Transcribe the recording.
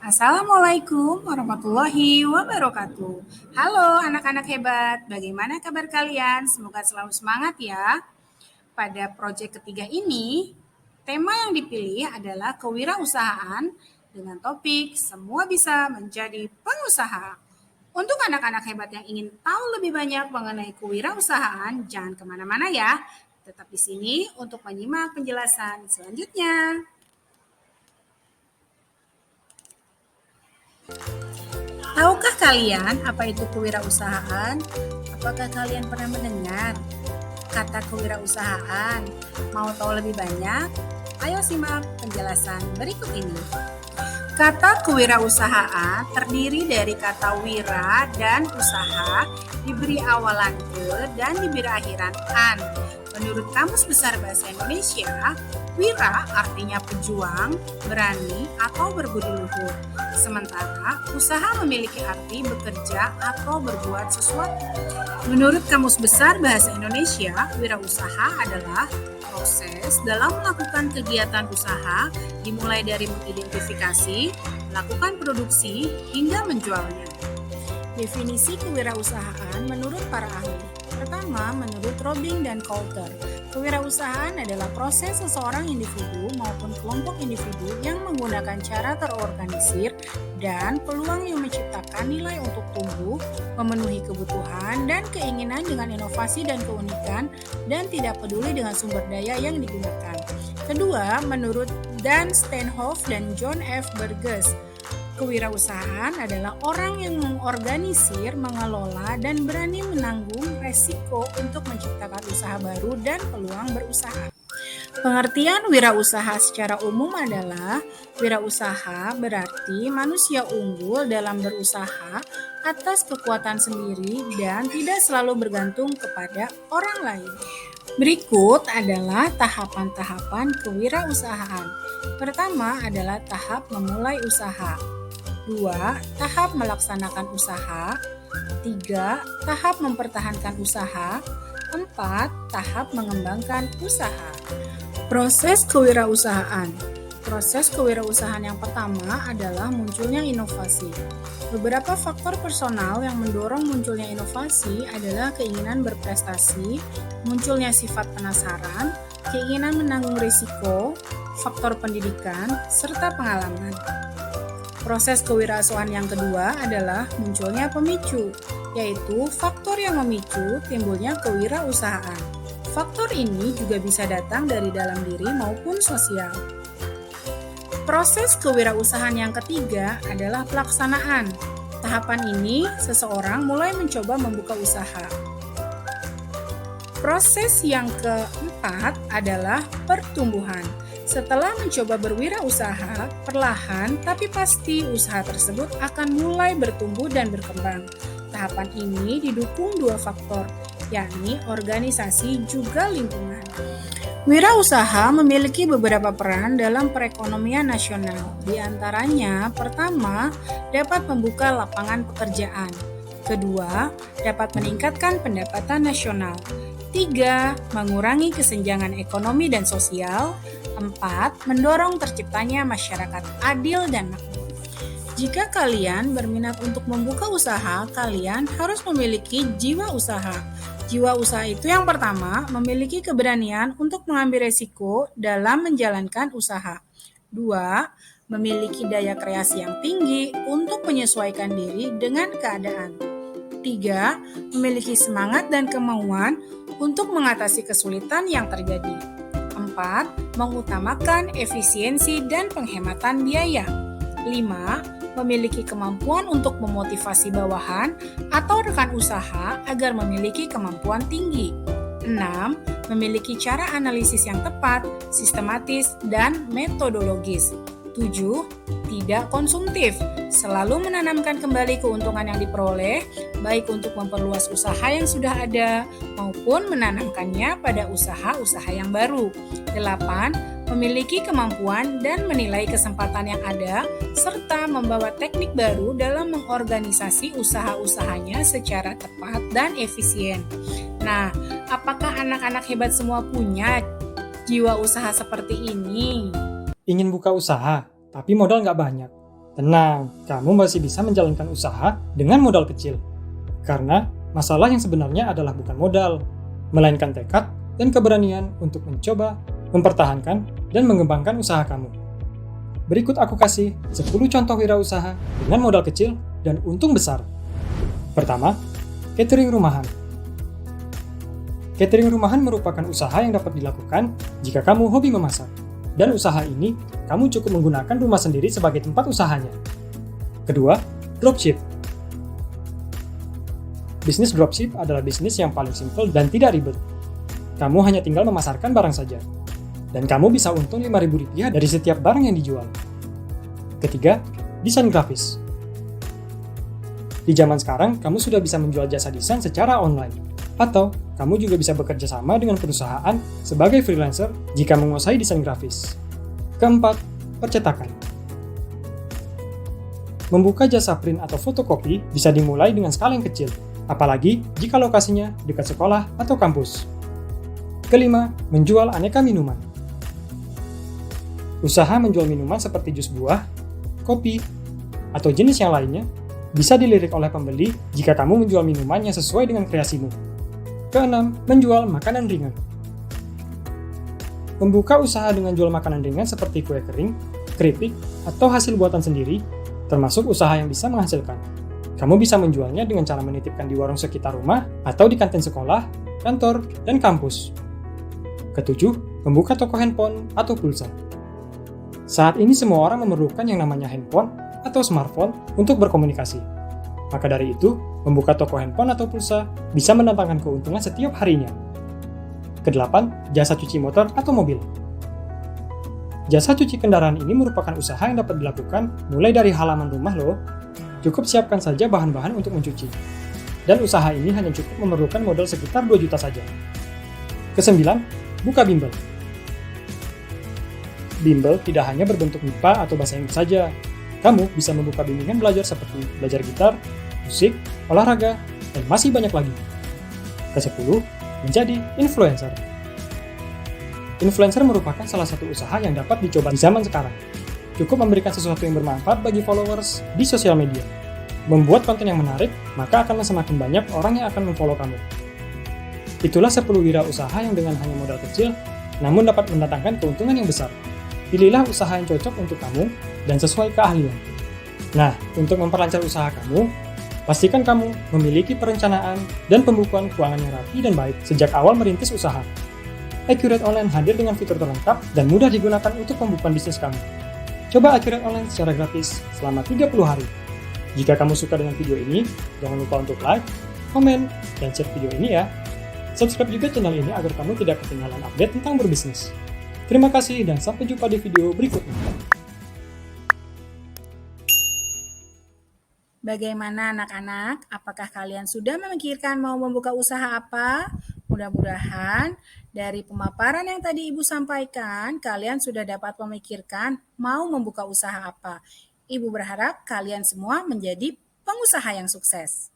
Assalamualaikum warahmatullahi wabarakatuh. Halo anak-anak hebat, bagaimana kabar kalian? Semoga selalu semangat ya. Pada proyek ketiga ini, tema yang dipilih adalah kewirausahaan dengan topik semua bisa menjadi pengusaha. Untuk anak-anak hebat yang ingin tahu lebih banyak mengenai kewirausahaan, jangan kemana-mana ya. Tetap di sini untuk menyimak penjelasan selanjutnya. Tahukah kalian apa itu kewirausahaan? Apakah kalian pernah mendengar kata kewirausahaan? Mau tahu lebih banyak? Ayo simak penjelasan berikut ini. Kata kewirausahaan terdiri dari kata wira dan usaha, diberi awalan ke dan diberi akhiran an. Menurut Kamus Besar Bahasa Indonesia, wira artinya pejuang, berani, atau berbudi luhur. Sementara usaha memiliki arti bekerja atau berbuat sesuatu. Menurut Kamus Besar Bahasa Indonesia, wirausaha adalah proses dalam melakukan kegiatan usaha dimulai dari mengidentifikasi, melakukan produksi, hingga menjualnya. Definisi kewirausahaan menurut para ahli. Pertama, menurut Robing dan Coulter, kewirausahaan adalah proses seseorang individu maupun kelompok individu yang menggunakan cara terorganisir dan peluang yang menciptakan nilai untuk tumbuh, memenuhi kebutuhan dan keinginan dengan inovasi dan keunikan, dan tidak peduli dengan sumber daya yang digunakan. Kedua, menurut Dan Steenhoff dan John F. Burgess, kewirausahaan adalah orang yang mengorganisir, mengelola, dan berani menanggung resiko untuk menciptakan usaha baru dan peluang berusaha. Pengertian wirausaha secara umum adalah wirausaha berarti manusia unggul dalam berusaha atas kekuatan sendiri dan tidak selalu bergantung kepada orang lain. Berikut adalah tahapan-tahapan kewirausahaan. Pertama adalah tahap memulai usaha. 2. Tahap melaksanakan usaha. 3. Tahap mempertahankan usaha. 4. Tahap mengembangkan usaha. Proses kewirausahaan. Proses kewirausahaan yang pertama adalah munculnya inovasi. Beberapa faktor personal yang mendorong munculnya inovasi adalah keinginan berprestasi, munculnya sifat penasaran, keinginan menanggung risiko, faktor pendidikan, serta pengalaman. Proses kewirausahaan yang kedua adalah munculnya pemicu, yaitu faktor yang memicu timbulnya kewirausahaan. Faktor ini juga bisa datang dari dalam diri maupun sosial. Proses kewirausahaan yang ketiga adalah pelaksanaan. Tahapan ini, seseorang mulai mencoba membuka usaha. Proses yang keempat adalah pertumbuhan. Setelah mencoba berwirausaha, perlahan tapi pasti usaha tersebut akan mulai bertumbuh dan berkembang. Tahapan ini didukung dua faktor, yakni organisasi juga lingkungan. Wirausaha memiliki beberapa peran dalam perekonomian nasional. Di antaranya, pertama, dapat membuka lapangan pekerjaan. Kedua, dapat meningkatkan pendapatan nasional. 3. Mengurangi kesenjangan ekonomi dan sosial. 4. Mendorong terciptanya masyarakat adil dan makmur. Jika kalian berminat untuk membuka usaha, kalian harus memiliki jiwa usaha. Jiwa usaha itu yang pertama, memiliki keberanian untuk mengambil resiko dalam menjalankan usaha. 2. Memiliki daya kreasi yang tinggi untuk menyesuaikan diri dengan keadaan. 3. Memiliki semangat dan kemauan untuk mengatasi kesulitan yang terjadi. 4. Mengutamakan efisiensi dan penghematan biaya. 5. Memiliki kemampuan untuk memotivasi bawahan atau rekan usaha agar memiliki kemampuan tinggi. 6. Memiliki cara analisis yang tepat, sistematis, dan metodologis. 7. Tidak konsumtif, selalu menanamkan kembali keuntungan yang diperoleh, baik untuk memperluas usaha yang sudah ada, maupun menanamkannya pada usaha-usaha yang baru. 8. Memiliki kemampuan dan menilai kesempatan yang ada, serta membawa teknik baru dalam mengorganisasi usaha-usahanya secara tepat dan efisien. Nah, apakah anak-anak hebat semua punya jiwa usaha seperti ini? Ingin buka usaha, tapi modal nggak banyak. Tenang, kamu masih bisa menjalankan usaha dengan modal kecil. Karena masalah yang sebenarnya adalah bukan modal, melainkan tekad dan keberanian untuk mencoba, mempertahankan, dan mengembangkan usaha kamu. Berikut aku kasih 10 contoh wirausaha dengan modal kecil dan untung besar. Pertama, catering rumahan. Catering rumahan merupakan usaha yang dapat dilakukan jika kamu hobi memasak. Dan usaha ini, kamu cukup menggunakan rumah sendiri sebagai tempat usahanya. Kedua, dropship. Bisnis dropship adalah bisnis yang paling simpel dan tidak ribet. Kamu hanya tinggal memasarkan barang saja. Dan kamu bisa untung Rp5.000 dari setiap barang yang dijual. Ketiga, desain grafis. Di zaman sekarang, kamu sudah bisa menjual jasa desain secara online. Atau, kamu juga bisa bekerja sama dengan perusahaan sebagai freelancer jika menguasai desain grafis. Keempat, percetakan. Membuka jasa print atau fotokopi bisa dimulai dengan skala yang kecil, apalagi jika lokasinya dekat sekolah atau kampus. Kelima, menjual aneka minuman. Usaha menjual minuman seperti jus buah, kopi, atau jenis yang lainnya bisa dilirik oleh pembeli jika kamu menjual minuman yang sesuai dengan kreasimu. Keenam, menjual makanan ringan. Membuka usaha dengan jual makanan ringan seperti kue kering, keripik, atau hasil buatan sendiri, termasuk usaha yang bisa menghasilkan. Kamu bisa menjualnya dengan cara menitipkan di warung sekitar rumah atau di kantin sekolah, kantor, dan kampus. Ketujuh, membuka toko handphone atau pulsa. Saat ini semua orang memerlukan yang namanya handphone atau smartphone untuk berkomunikasi. Maka dari itu, membuka toko handphone atau pulsa bisa mendatangkan keuntungan setiap harinya. Kedelapan, jasa cuci motor atau mobil. Jasa cuci kendaraan ini merupakan usaha yang dapat dilakukan mulai dari halaman rumah loh. Cukup siapkan saja bahan-bahan untuk mencuci. Dan usaha ini hanya cukup memerlukan modal sekitar 2 juta saja. Kesembilan, buka bimbel. Bimbel tidak hanya berbentuk MIPA atau bahasa Inggris saja. Kamu bisa membuka bimbingan belajar seperti belajar gitar, musik, olahraga, dan masih banyak lagi. Ke-10, menjadi influencer. Influencer merupakan salah satu usaha yang dapat dicoba di zaman sekarang. Cukup memberikan sesuatu yang bermanfaat bagi followers di sosial media. Membuat konten yang menarik, maka akan semakin banyak orang yang akan memfollow kamu. Itulah 10 wirausaha yang dengan hanya modal kecil, namun dapat mendatangkan keuntungan yang besar. Pilihlah usaha yang cocok untuk kamu dan sesuai keahlian. Nah, untuk memperlancar usaha kamu, pastikan kamu memiliki perencanaan dan pembukuan keuangan yang rapi dan baik sejak awal merintis usaha. Accurate Online hadir dengan fitur terlengkap dan mudah digunakan untuk pembukuan bisnis kamu. Coba Accurate Online secara gratis selama 30 hari. Jika kamu suka dengan video ini, jangan lupa untuk like, komen, dan share video ini ya. Subscribe juga channel ini agar kamu tidak ketinggalan update tentang berbisnis. Terima kasih dan sampai jumpa di video berikutnya. Bagaimana anak-anak? Apakah kalian sudah memikirkan mau membuka usaha apa? Mudah-mudahan dari pemaparan yang tadi Ibu sampaikan, kalian sudah dapat memikirkan mau membuka usaha apa. Ibu berharap kalian semua menjadi pengusaha yang sukses.